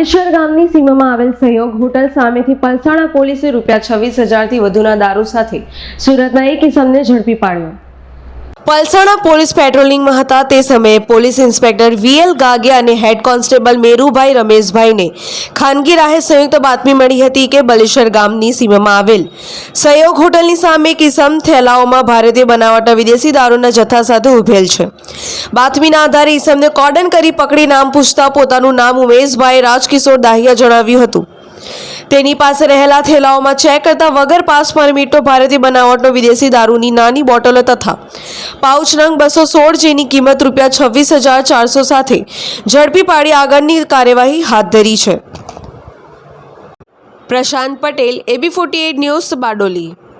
બલેશ્વર ગામની સીમામાં આવેલ સહયોગ હોટલ સામેથી પલસાણા પોલીસે ₹26,000થી વધુના દારૂ સાથે સુરતના એક ઇસમને ઝડપી પાડ્યો। પલસાણા પોલીસ પેટ્રોલિંગમાં હતા તે સમયે પોલીસ ઇન્સ્પેક્ટર વીએલ ગાગિયા અને હેડ કોન્સ્ટેબલ મેરુભાઈ રમેશભાઈને ખાનગી રાહે સંયુક્ત બાતમી મળી હતી કે બલેશ્વર ગામની સીમામાં આવેલ સહયોગ હોટલની સામે એક ઇસમ થેલાઓમાં ભારતીય બનાવટના વિદેશી દારૂના જથ્થા સાથે ઉભેલ છે। બાતમીના આધારે ઇસમને કોર્ડન કરી પકડી નામ પૂછતા પોતાનું નામ ઉમેશભાઈ રાજકિશોર દાહિયા જણાવ્યું હતું। તેની પાસે રહેલા થેલાઓમાં ચેક કરતા વગર પાસ પરમિટો ભારતીય બનાવટનો વિદેશી દારૂની નાની બોટલો તથા પાઉચ નંગ 216 જેની કિંમત ₹26,400 સાથે ઝડપી પાડી આગળની કાર્યવાહી હાથ ધરી છે। પ્રશાંત પટેલ, AB48 ન્યૂઝ, બારડોલી।